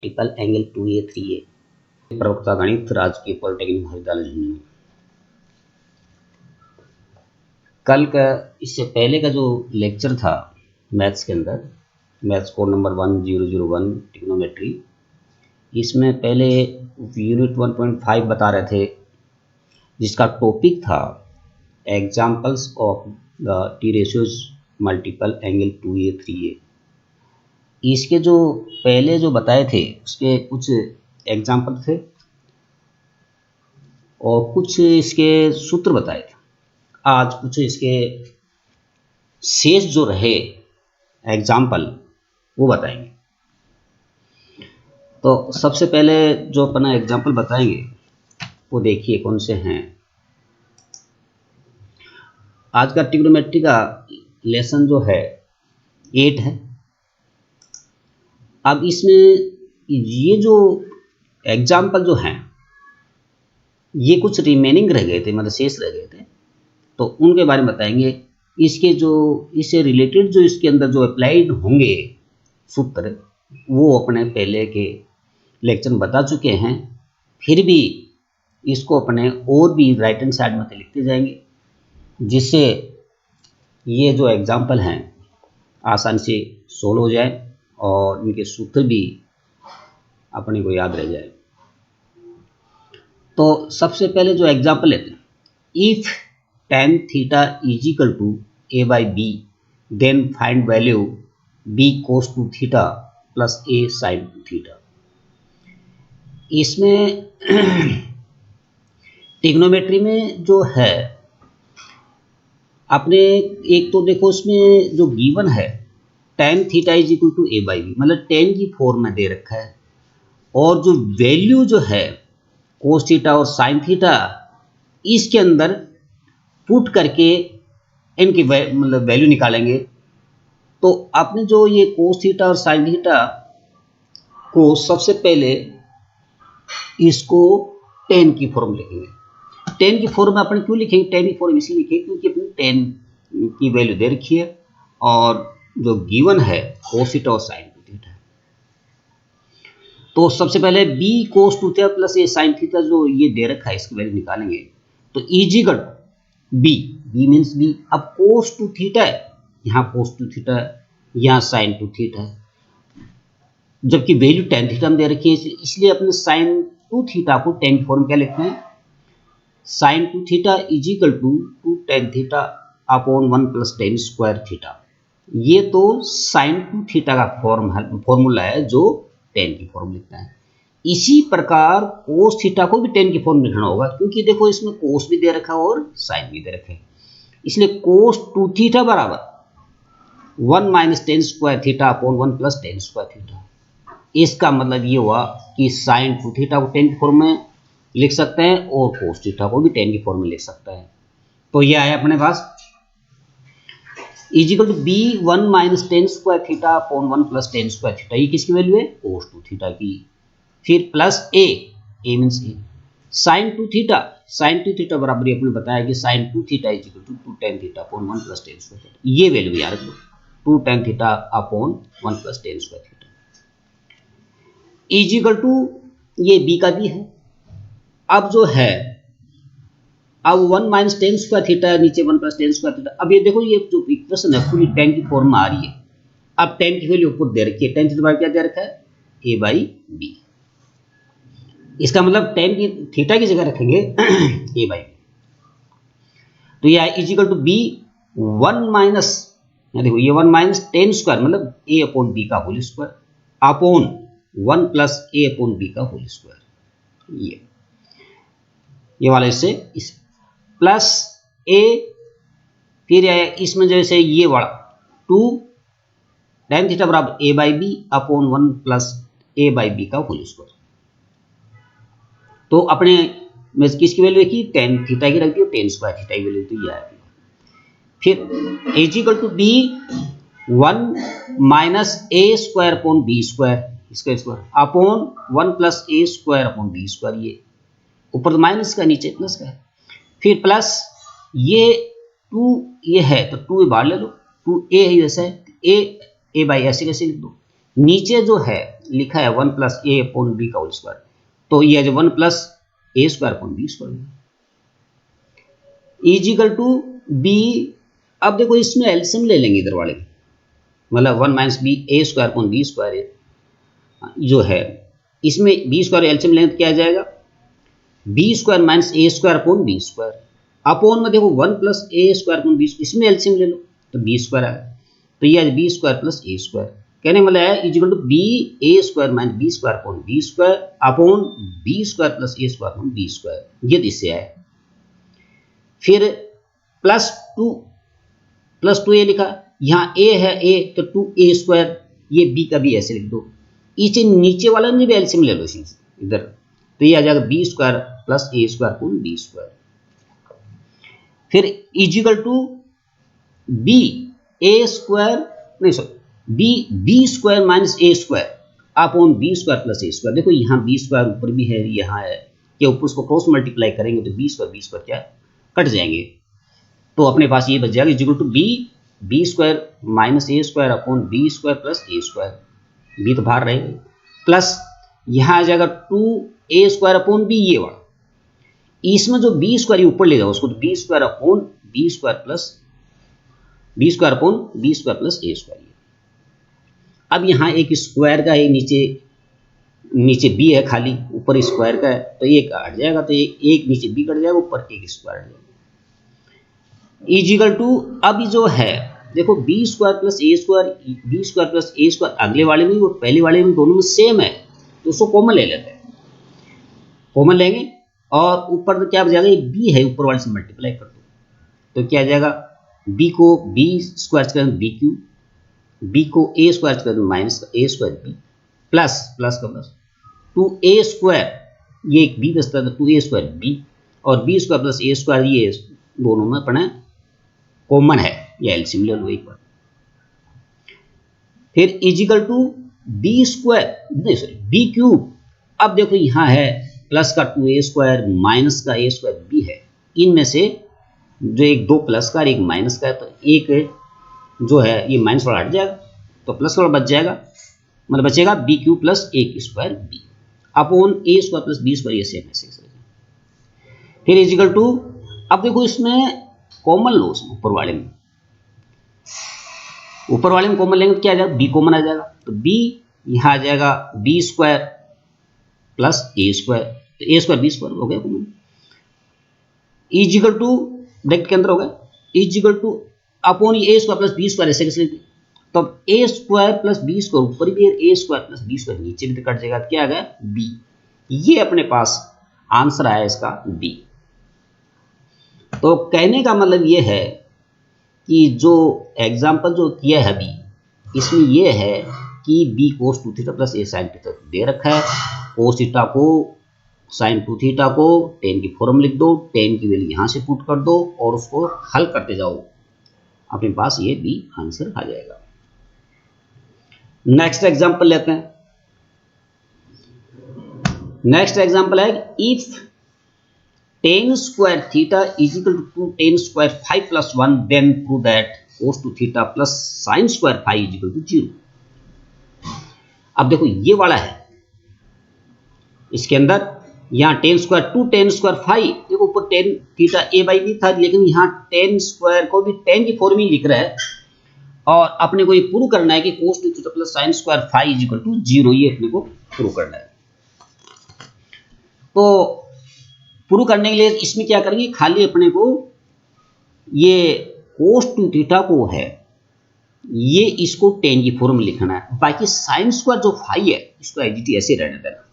Multiple angle 2A 3A। प्रवक्ता गणित राजकीय पॉलिटेक्निक महाविद्यालय झुंझुनू। कल का इससे पहले का जो लेक्चर था मैथ्स के अंदर, मैथ्स कोड नंबर 1001 ट्रिग्नोमेट्री, इसमें पहले यूनिट 1.5 बता रहे थे जिसका टॉपिक था examples of the T ratios multiple angle 2A 3A। इसके जो पहले जो बताए थे उसके कुछ एग्जाम्पल थे और कुछ इसके सूत्र बताए थे। आज कुछ इसके शेष जो रहे एग्जाम्पल वो बताएंगे। तो सबसे पहले जो अपना एग्जाम्पल बताएंगे वो देखिए कौन से हैं। आज का ट्रिग्नोमेट्री का लेसन जो है 8 है। अब इसमें ये जो एग्जाम्पल जो हैं ये कुछ रिमेनिंग रह गए थे, मतलब शेष रह गए थे, तो उनके बारे में बताएंगे। इसके जो इससे रिलेटेड जो इसके अंदर जो अप्लाइड होंगे सूत्र वो अपने पहले के लेक्चर में बता चुके हैं, फिर भी इसको अपने और भी राइट हैंड साइड में लिखते जाएंगे जिससे ये जो एग्जाम्पल हैं आसानी से सोल्व हो जाए और इनके सूत्र भी अपने को याद रह जाए। तो सबसे पहले जो एग्जाम्पल लेते हैं, if tan theta is equal to a by b देन find value b cos 2 theta plus a sin 2 theta. इसमें ट्रिग्नोमेट्री में जो है आपने एक तो देखो इसमें जो गिवन है tan theta is equal to a by b, मतलब tan की फॉर्म में दे रखा है और जो वैल्यू जो है cos थीटा और sin थीटा इसके अंदर पुट करके इनकी मतलब वैल्यू निकालेंगे। तो आपने जो ये cos थीटा और sin थीटा को सबसे पहले इसको tan की फॉर्म लिखेंगे। tan की फॉर्म में अपन क्यों लिखेंगे, tan की फॉर्म इसलिए लिखेंगे क्योंकि अपनी tan की वैल्यू दे रखी है और जो गिवन है cos थीटा और sin थीटा। तो सबसे पहले b cos 2 theta plus a sin theta जो ये दे रखा है इसकी वैल्यू निकालेंगे। तो इजिकल b मीन्स b। अब cos 2 थीटा है, यहाँ cos 2 थीटा है, यहाँ sin 2 थीटा है, जबकि वैल्यू tan थीटा में दे रखी है, इसलिए अपने sin 2 थीटा को tan फॉर्म क्या लिखते हैं, sin 2 theta is equal to 2 tan theta upon 1 plus tan square theta. ये तो sin 2 थीटा का फॉर्मूला है जो tan की फॉर्म लिखता है। इसी प्रकार cos थीटा को भी tan की फॉर्म लिखना होगा क्योंकि देखो इसमें cos भी दे रखा है और sin भी दे रखा है, इसलिए cos 2 थीटा बराबर 1 minus tan square theta upon 1 plus tan square theta. इसका मतलब ये हुआ कि sin 2 थीटा को tan की फॉर्म में लिख सकते हैं और cos थीटा को भी tan की फॉर्म में लिख सकते हैं। तो ये आया अपने पास is equal to b 1 minus tan square theta upon 1 plus tan square theta. ये किसकी वैल्यू है, cos 2 थीटा की। फिर plus a means a sin 2 theta बराबर अपने बताया कि sin 2 theta is equal to 2 tan theta upon 1 plus tan square theta. ये वैल्यू यार 2 tan theta upon 1 plus tan square theta is equal to ये b का भी है। अब जो है अब 1 माइनस tan स्क्वायर थीटा नीचे 1 प्लस tan स्क्वायर थीटा। अब ये देखो ये जो इक्वेशन है पूरी tan की फॉर्म में आ रही है। अब tan की वैल्यू ऊपर दे रखी है, tan थीटा क्या दे रखा है a by b। इसका मतलब tan की थीटा की जगह रखेंगे a by b। तो ये is equal to b 1 minus, देखो ये 1 माइनस tan स्क्वायर मतलब a अपॉन b का whole square upon 1 plus a upon b का होल स्क्वायर। ये वाला इससे इस प्लस a, फिर इसमें जैसे ये वाला 2 tan थीटा बराबर a by B upon 1 plus a by B का होल स्क्वायर। तो अपने में किसकी वैल्यू की tan थीटा की रख दी और tan स्क्वायर थीटा की वैल्यू तो ये आएगी। फिर is equal to b 1 minus a square upon b square, इसका square upon 1 plus a square upon b square. ये ऊपर माइनस का नीचे प्लस का है। फिर प्लस ये 2 ये है तो 2 बाहर ले लो, 2a है वैसे है a बाई ऐसे कैसे लिख दो। नीचे जो है लिखा है 1 प्लस ए अपॉन बी का होल स्क्वायर, तो ये है 1 plus A square upon B square is equal to B. अब देखो इसमें एलसीएम ले लेंगे इधर वाले, मतलब 1 माइनस बी ए स्क्वायर अपॉन बी स्क्वायर जो है, इसमें बी स्क्वायर एलसीएम लेंगे तो क्या आ जाएगा, बी स्क्वायर माइनस ए square upon B square, upon में देखो 1 प्लस ए स्क्वायर अपॉन बी, इसमें एलसीएम ले लो तो बी स्क्वायर आ गया, तो ये आज बी स्क्वायर प्लस ए स्क्वायर, कहने मतलब है is equal to B A square minus B square upon B square upon B square plus A square upon B square, ये इससे आया। फिर प्लस टू ए लिखा, यहाँ ए है ए तो 2a स्क्वायर, ये बी का भी ऐसे लिख दो, इसे नीचे वाला ने भी एलसीएम ले लो इधर, तो ये आ जाएगा बी स्क्वायर प्लस ए स्क्वायर अपॉन बी स्क्वायर। फिर is equal to B A square नहीं सॉरी बी स्क्वायर माइनस ए square upon B square plus ए स्क्वायर, देखो यहाँ बी स्क्वायर ऊपर भी है यहाँ है, क्या ऊपर उसको क्रॉस मल्टीप्लाई करेंगे तो बी स्क्वायर क्या कट जाएंगे, तो अपने पास ये बच जाएगा is equal to B square minus A square upon B square plus A square, B तो बाहर रहेगा, प्लस यहाँ आ जाएगा 2a स्क्वायर अपॉन बी, ये वाला इसमें जो बी स्क्वायर ऊपर ले जाओ उसको, तो b square upon B square plus b square upon B square plus ए स्क्वायर। अब यहाँ एक स्क्वायर का है, नीचे बी है खाली, ऊपर स्क्वायर का है, तो एक हट जाएगा, तो एक नीचे बी कट जाएगा, ऊपर एक स्क्वायर हट जाएगा इजिकल टू। अब जो है देखो बी स्क्वायर प्लस ए स्क्वायर अगले वाले में और पहले वाले में दोनों में सेम है, तो उसको कॉमन ले लेते हैं, कॉमन लेंगे और ऊपर तो क्या बच जाएगा, ये बी है ऊपर वाले से मल्टीप्लाई कर दो, तो क्या आ जाएगा, बी को बी स्क्वायर कर बी क्यू, बी को ए स्क्वायर कर माइनस ए स्क्वायर बी प्लस का प्लस 2a स्क्वायर, ये एक बी बचता है तो 2a स्क्वायर बी, और बी स्क्वायर प्लस ए स्क्वायर ये दोनों में अपना कॉमन है, या एलसीएम ले लो एक बार। फिर इजिकल टू बी स्क्वायर नहीं सॉरी बी क्यूब, अब देखो यहाँ है प्लस का 2a स्क्वायर माइनस का ए स्क्वायर बी है, इनमें से जो एक दो प्लस का और एक माइनस का है, तो एक जो है ये माइनस वाला हट जाएगा, तो प्लस वाला बच जाएगा, मतलब बचेगा बी क्यू प्लस ए स्क्वायर बी अपॉन ए स्क्वायर प्लस बी स्क्वायर, ये सेम है। फिर इजिकल टू, अब देखो इसमें कॉमन लो, ऊपर वाले में कॉमन लेंगे तो क्या आ जाएगा, बी कॉमन आ जाएगा, तो बी यहाँ आ जाएगा बी स्क्वायर प्लस ए स्क्वायर, तो ए स्क्वायर बी स्क्वायर हो गया कॉमन, इजिकल टू ब्रैकेट के अंदर हो गया इजिकल टू अपॉन ए स्क्वायर प्लस बी स्क्वायर, ऐसे कैसे लेते, तो अब ए स्क्वायर प्लस बी स्क्वायर ऊपर भी है, ए स्क्वायर प्लस बी स्क्वायर नीचे भी कट जाएगा, क्या आ गया बी, ये अपने पास आंसर आया इसका बी। तो कहने का मतलब ये है कि जो एग्जाम्पल जो किया है अभी, इसमें ये है कि बी कोस 2 थीटा प्लस ए साइन थीटा दे रखा है, कोस थीटा को साइन 2 थीटा को टेन की फॉर्म लिख दो, टेन की वैल्यू यहाँ से पुट कर दो और उसको हल करते जाओ, अपने पास ये बी आंसर आ जाएगा। नेक्स्ट एग्जाम्पल लेते हैं। नेक्स्ट एग्जाम्पल है if tan square theta is equal to tan square phi plus 1 then prove that cos 2 theta plus sin square phi is equal to 0। अब देखो ये वाला है, इसके अंदर यहाँ tan square phi, देखो ऊपर tan theta a by B था, लेकिन यहाँ tan स्क्वायर को भी tan की फॉर्म ही लिख रहा है, और अपने को ये प्रूव करना है कि cos 2 theta plus sin square phi is equal to 0, ये अपने को प्रूव करना है। तो प्रूव करने के लिए इसमें क्या करेंगे, खाली अपने को ये cos 2 थीटा को है, ये इसको tan की फॉर्म में लिखना है, बाकी साइन स्क्वायर जो फाई है इसको एडिट ऐसे रहने देना,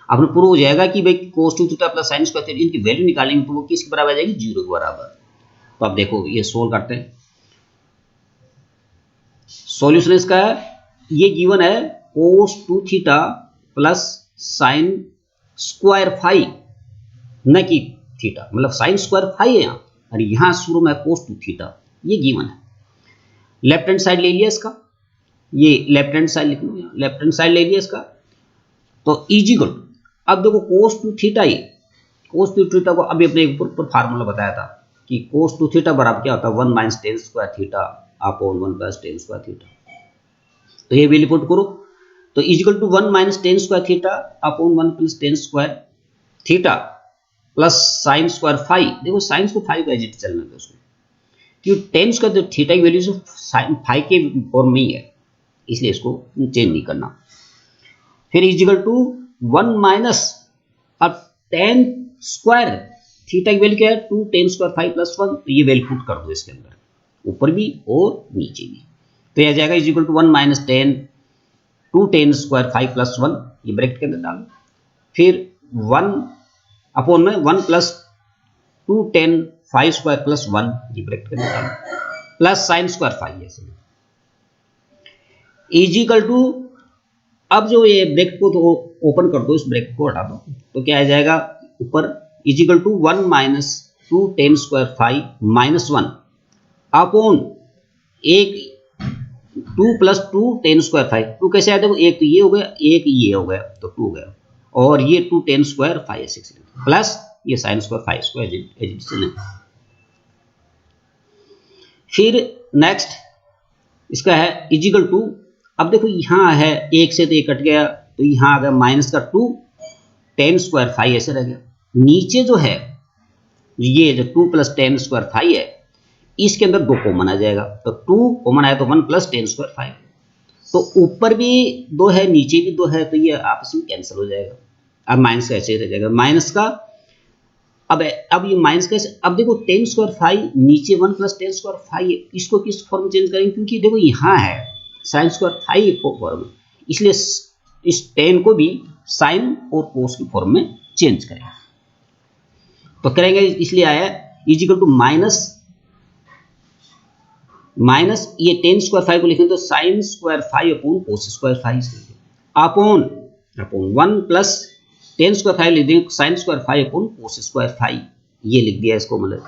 अपने प्रूव हो जाएगा कि भाई cos 2 theta plus sine square theta, इनकी वैल्यू निकालेंगे तो वो किसके बराबर आ जाएगी, 0 के बराबर। तो अब देखो ये सोल्व करते हैं, सॉल्यूशन इसका है, ये गिवन है cos 2 theta plus sine square phi, न कि थीटा, मतलब साइन स्क्वायर फाई है यहाँ, और यहाँ शुरू में cos 2 थीटा, ये गिवन है। लेफ्ट हैंड साइड ले लिया इसका, ये लेफ्ट हैंड साइड लिख लो, लेफ्ट हैंड साइड ले लिया इसका, तो इजिकल, अब देखो cos 2 थीटा, ही cos 2 थीटा को अभी अपने ऊपर फार्मूला बताया था कि cos 2 थीटा बराबर क्या होता है, 1 minus tan square theta upon 1 plus tan square theta, तो ये वैल्यू पुट करो, तो is equal to 1 minus tan square theta upon 1 plus tan square theta plus sine square phi. देखो साइन को फाइव का एजिट चलना था उसको, क्योंकि टेन स्क्वायर जो थीटा की वैल्यू से साइन फाइव के फॉर्म में ही है, इसलिए इसको चेंज नहीं करना। फिर इजिकल टू 1 माइनस अब टेन स्क्वायर थीटा की वैल्यू क्या है 2 टेन स्क्वायर फाइव प्लस 1, तो ये वैल्यू पुट कर दो इसके अंदर, ऊपर भी और नीचे भी। तो यह आ जाएगा is equal to 1 minus tan 2 tan square phi plus 1, ये ब्रैकेट के अंदर डालो। फिर 1 अपॉन में 1 प्लस 2 टेन 5 स्क्वायर प्लस 1, ये ब्रैकेट के अंदर डालो, प्लस साइन स्क्वायर फाइव ऐसे इजिकल टू। अब जो ये ब्रैकेट को तो ओपन कर दो, इस ब्रैकेट को हटा दो, तो क्या आ जाएगा ऊपर is equal to 1 minus 2 tan square phi minus 1 upon एक 2 प्लस 2 टेन स्क्वायर फाइव। 2 कैसे आया देखो, एक तो ये हो गया, एक ये हो गया, तो 2 हो गया, और ये 2 tan square five six plus ये साइन स्क्वायर फाइव स्क्वायर। फिर नेक्स्ट इसका है इजिकल टू। अब देखो यहाँ है एक से तो एक कट गया, तो यहाँ आ गया माइनस का 2 टेन स्क्वायर फाइव ऐसे रह गया। नीचे जो है ये जो 2 प्लस टेन स्क्वायर फाइव है, इसके अंदर 2 कॉमन आ जाएगा, तो 2 कॉमन आया तो 1 प्लस टेन स्क्वायर फाइव। तो ऊपर भी 2 है नीचे भी 2 है, तो ये आपस में कैंसिल हो जाएगा। अब माइनस का ऐसे रह जाएगा, माइनस का अब ये माइनस कैसे, अब देखो टेन स्क्वायर फाइव नीचे 1 प्लस टेन स्क्वायर फाइव, इसको किस फॉर्म में चेंज करेंगे, क्योंकि देखो यहाँ है साइन स्क्वायर फाइव फॉर्म, इसलिए इस टेन को भी साइन और कोस की फॉर्म में चेंज करेंगे। तो करेंगे, इसलिए आया इजिकल टू माइनस ये टेन स्क्वायर फाइव को लिखेंगे तो sign square five upon cos square five upon 1 plus tan square five लिख देंगे sign square five upon cos square five, ये लिख दिया इसको। मतलब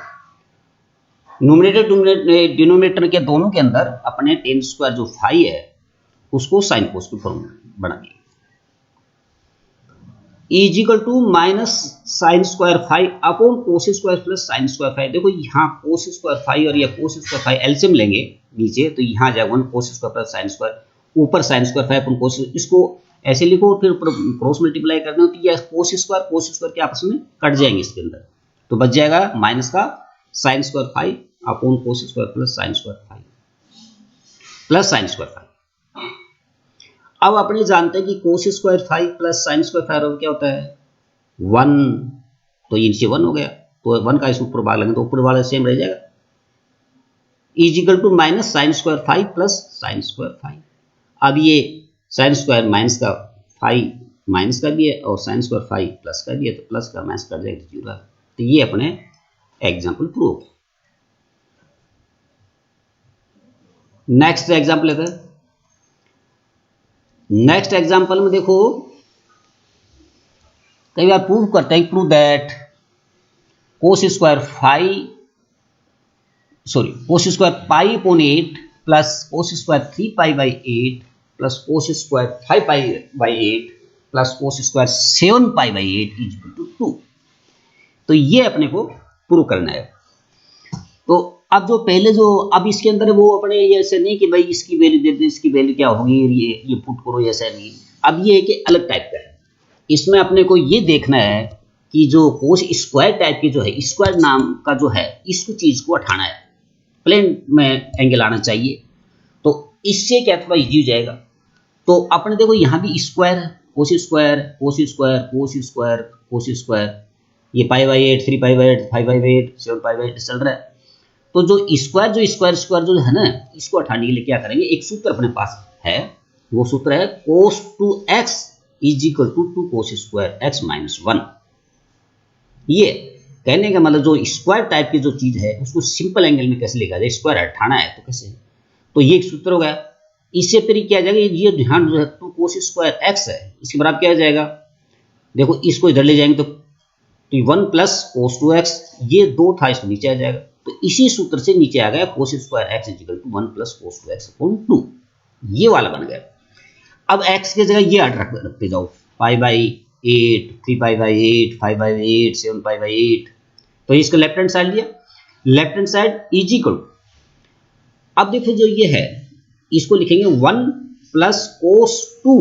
न्यूमरेटर डिनोमिनेटर के दोनों के अंदर अपने टेन स्क्वायर जो फाइव है उसको साइन कोस की फॉर्म बना दिया। Is equal to minus sine square five upon cos square plus sine square phi. देखो यहाँ कोस स्क्वायर फाइव और या कोस स्क्वायर फाइव एलसीएम लेंगे नीचे, तो यहाँ जाएगा 1 cos square plus sine square, ऊपर sine square five upon cos, इसको ऐसे लिखो, फिर क्रॉस मल्टीप्लाई करते हो तो ये कोस स्क्वायर के आपस में कट जाएंगे इसके अंदर, तो बच जाएगा माइनस का sign square five upon cos square plus sine square phi plus sine square phi. अब अपने जानते हैं कि cos square phi plus sine square five क्या होता है 1, तो ये नीचे 1 हो गया, तो 1 का इस ऊपर भाग लेंगे तो ऊपर वाला सेम रह जाएगा, is equal to minus sine square phi plus sine square phi. अब ये साइन स्क्वायर माइनस का फाइव माइनस का भी है और साइन स्क्वायर फाइव प्लस का भी है, तो प्लस का माइनस कर जाएगा तो 0। तो ये अपने एग्जाम्पल प्रूव। नेक्स्ट एग्जाम्पल लेते हैं। नेक्स्ट एग्जाम्पल में देखो, कई बार प्रूव करते हैं, prove that cos square pi upon 8 plus cos square 3 pi by 8 plus cos square 5 pi by 8 plus cos square 7 pi by 8 is equal to 2। तो ये अपने को प्रूव करना है। तो अब जो पहले जो अब इसके अंदर वो अपने ये ऐसे नहीं कि भाई इसकी वैल्यू दे दे, इसकी वैल्यू क्या होगी, ये पुट करो, ऐसा नहीं। अब ये है कि अलग टाइप का है, इसमें अपने को ये देखना है कि जो कोस स्क्वायर टाइप की जो है, स्क्वायर नाम का जो है, इसको चीज को हटाना है, प्लेन में एंगल आना चाहिए, तो इससे क्या थोड़ा इजी हो जाएगा। तो अपने देखो यहाँ भी स्क्वायर है, cos square cos square cos square cos square, ये pi by 8 3 pi by 8 5 by 8 7 pi by 8 चल रहा है। तो जो स्क्वायर जो है ना, इसको हटाने के लिए क्या करेंगे, एक सूत्र अपने पास है, वो सूत्र है cos 2x is equal to 2 cos square x minus 1। ये कहने का मतलब जो स्क्वायर टाइप की जो चीज है उसको सिंपल एंगल में कैसे लिखा जाए, स्क्वायर हटाना है तो कैसे, तो ये एक सूत्र हो गया। इससे फिर क्या जाएगा, ये ध्यान जो है 2 cos स्क्वायर x है, इसके बराबर क्या जाएगा, देखो इसको इधर ले जाएंगे तो 1 प्लस cos 2x, ये 2 था इसको नीचे आ जाएगा, तो इसी सूत्र से नीचे आ गया cos square x equal to 1 plus cos 2x upon 2, ये वाला बन गया। अब x की जगह ये रखते जाओ, पाई by 8 3 pi by 8 5 by 8 7 pi by 8, तो इसका लेफ्ट हैंड साइड लिया, left hand side is equal, अब देखो जो ये है इसको लिखेंगे 1 प्लस cos 2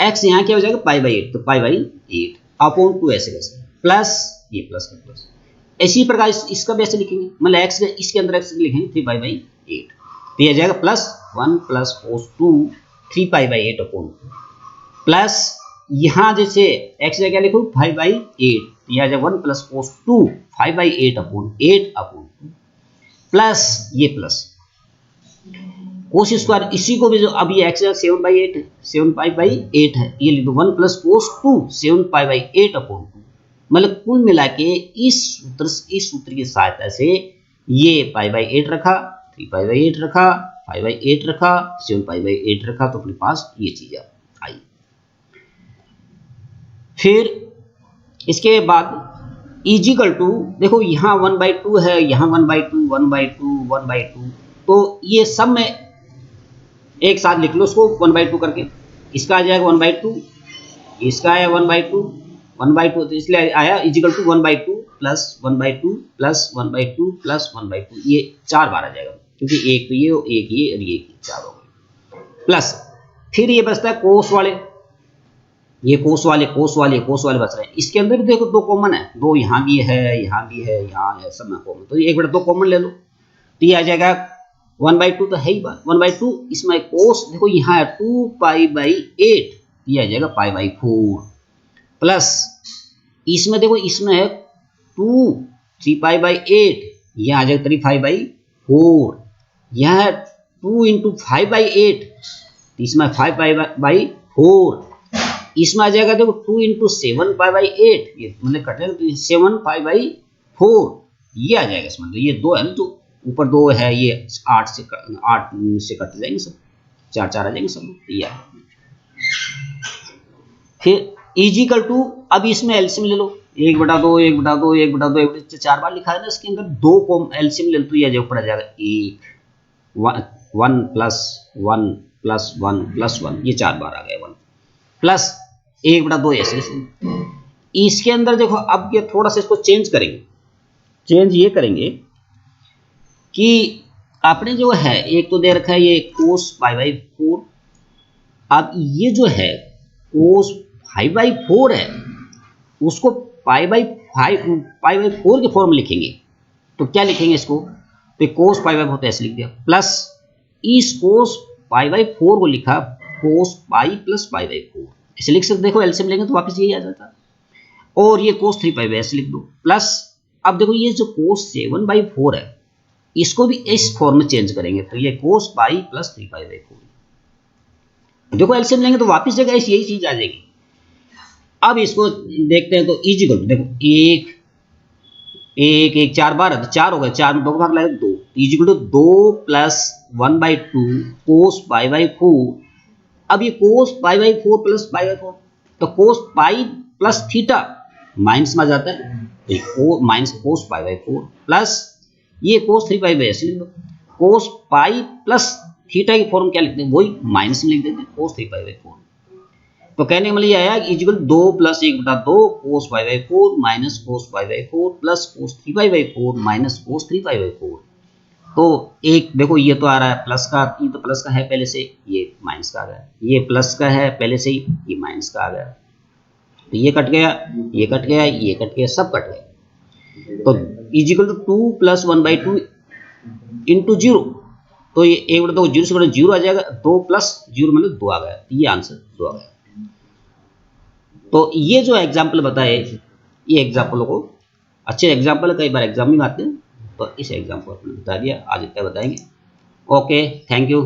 एक्स यहाँ क्या हो जाएगा पाई बाई 8, तो पाई बाई 8 अपॉन 2 ऐसे कैसे प्लस ये प्लस का प्लस। इसी प्रकार इसका भी ऐसे लिखेंगे, मतलब एक्स इसके अंदर एक्स लिखेंगे 3 पाई बाई 8, तो ये आ जाएगा plus 1 plus cos 2 3 pi by 8 upon plus यहाँ जैसे एक्स क्या लिखूँ 5 बाई 8, तो यह आ जाएगा 1 plus cos 2 5 by 8 upon 2 plus ये प्लस कोस स्क्वायर, इसी को भी जो अभी एक्स 7 बाई 8 है 7 पाई बाई 8 है, ये लिख दो 1 plus cos 2 7 pi by 8 upon 2, मतलब कुल मिला के इस सूत्र की सहायता से ये पाई बाई 8 रखा 3 पाई बाई 8 रखा 5 बाई 8 रखा 7 पाई बाई 8 रखा, तो अपने पास ये चीज आई। फिर इसके बाद इजिकल टू देखो यहाँ 1/2 है, यहाँ 1/2 1/2 1/2, तो ये सब में एक साथ लिख लो उसको 1/2 करके, इसका आ जाएगा 1/2, इसका आया 1/2 1/2, तो इसलिए आया is equal to 1/2 plus 1/2 plus 1/2 plus 1/2, ये 4 बार आ जाएगा, क्योंकि एक तो ये एक ये और ये 4 हो गए, प्लस फिर ये बचता है कोस वाले, ये कोस वाले बच रहे हैं। इसके अंदर भी देखो 2 कॉमन है, 2 यहाँ भी है यहाँ भी है यहाँ है, सब में कॉमन, तो 1/2 कॉमन ले लो, तो ये आ जाएगा 1/2 तो है ही बात 1/2, इसमें कोस देखो यहाँ है 2 पाई बाई 8, ये आ जाएगा पाई बाई 4, प्लस इसमें देखो इसमें है 3 पाई बाई 8, ये आ जाएगा 3 पाई बाई 4, यह है 2 इंटू 5 बाई 8, तो इसमें 5 पाई बाई 4, इसमें आ जाएगा देखो 2 इंटू 7 पाई बाई 8, ये मतलब कट जाएगा तो 7 पाई बाई 4, ये आ जाएगा इसमें, तो ये 2 है ना, तो ऊपर 2 है, ये 8 से कट जाएंगे सब, 4 4 आ जाएंगे सब, ये फिर इजिकल टू, अब इसमें एलसीएम ले लो 1/2 1/2 1/2 4 बार लिखा है ना, इसके अंदर 2 को एलसीएम ले लो, तो ये जो ऊपर आ जाएगा 1 प्लस 1 प्लस 1 प्लस 1, ये 4 बार आ गया 1 प्लस 1/2 ऐसे। इसके अंदर देखो अब ये थोड़ा सा इसको चेंज करेंगे, चेंज ये करेंगे कि आपने जो है एक तो दे रखा है ये कोस पाई बाई 4, अब ये जो है कोस 5 बाई 4 है, उसको पाई बाई 4 के फॉर्म में लिखेंगे, तो क्या लिखेंगे इसको, तो कोस पाई बाई 4 ऐसे लिख दिया, प्लस इस कोस पाई बाई 4 को लिखा कोस पाई प्लस पाई बाई 4, ऐसे लिख सकते, देखो एलसीएम लेंगे तो वापस यही आ जाता, और ये कोस 3 पाई बाई ऐसे लिख दो, प्लस अब देखो ये जो कोस 7 बाई 4 है, इसको भी इस फॉर्म में चेंज करेंगे, तो ये cos pi plus 3 pi by 4, देखो एलसीएम लेंगे तो वापस जगह यही चीज आ जाएगी। अब इसको देखते हैं, तो इजिकल देखो 1 1 1 4 बार है, तो 4 हो गए, 4 में 2 का भाग लगेगा 2, is equal to 2 plus 1/2 cos pi by 4, अब ये cos pi by 4 plus pi by 4, तो cos pi plus theta minus में आ जाता है, तो minus cos pi by 4 plus ये कोस 3 पाई बाई ऐसे लिख दो, कोस पाई प्लस थीटा की फॉर्म क्या लिखते हैं, वही माइनस में लिख देते हैं कोस 3 पाई बाई 4, तो कहने का मतलब ये आया is equal 2 plus 1/2 cos pi by 4 minus cos pi by 4 plus cos 3 pi by 4 minus cos 3 pi by 4, तो एक देखो ये तो आ रहा है प्लस का, ये तो प्लस का है पहले से, ये माइनस का आ गया, ये प्लस का है पहले से ही, ये माइनस का आ गया, तो ये कट गया ये कट गया ये कट गया, सब कट गए, तो इजिकल टू 2 प्लस 1/2 इंटू 0, तो ये 1/2 0 से 0 आ जाएगा, 2 प्लस 0 मतलब 2 आ गया, तो ये आंसर 2 आ गया। तो ये जो एग्जाम्पल बताए, ये एग्जाम्पलों को अच्छे एग्जाम्पल कई बार एग्जाम में आते हैं, तो इस एग्जाम्पल को बता दिया, आज क्या बताएंगे। Okay, thank you.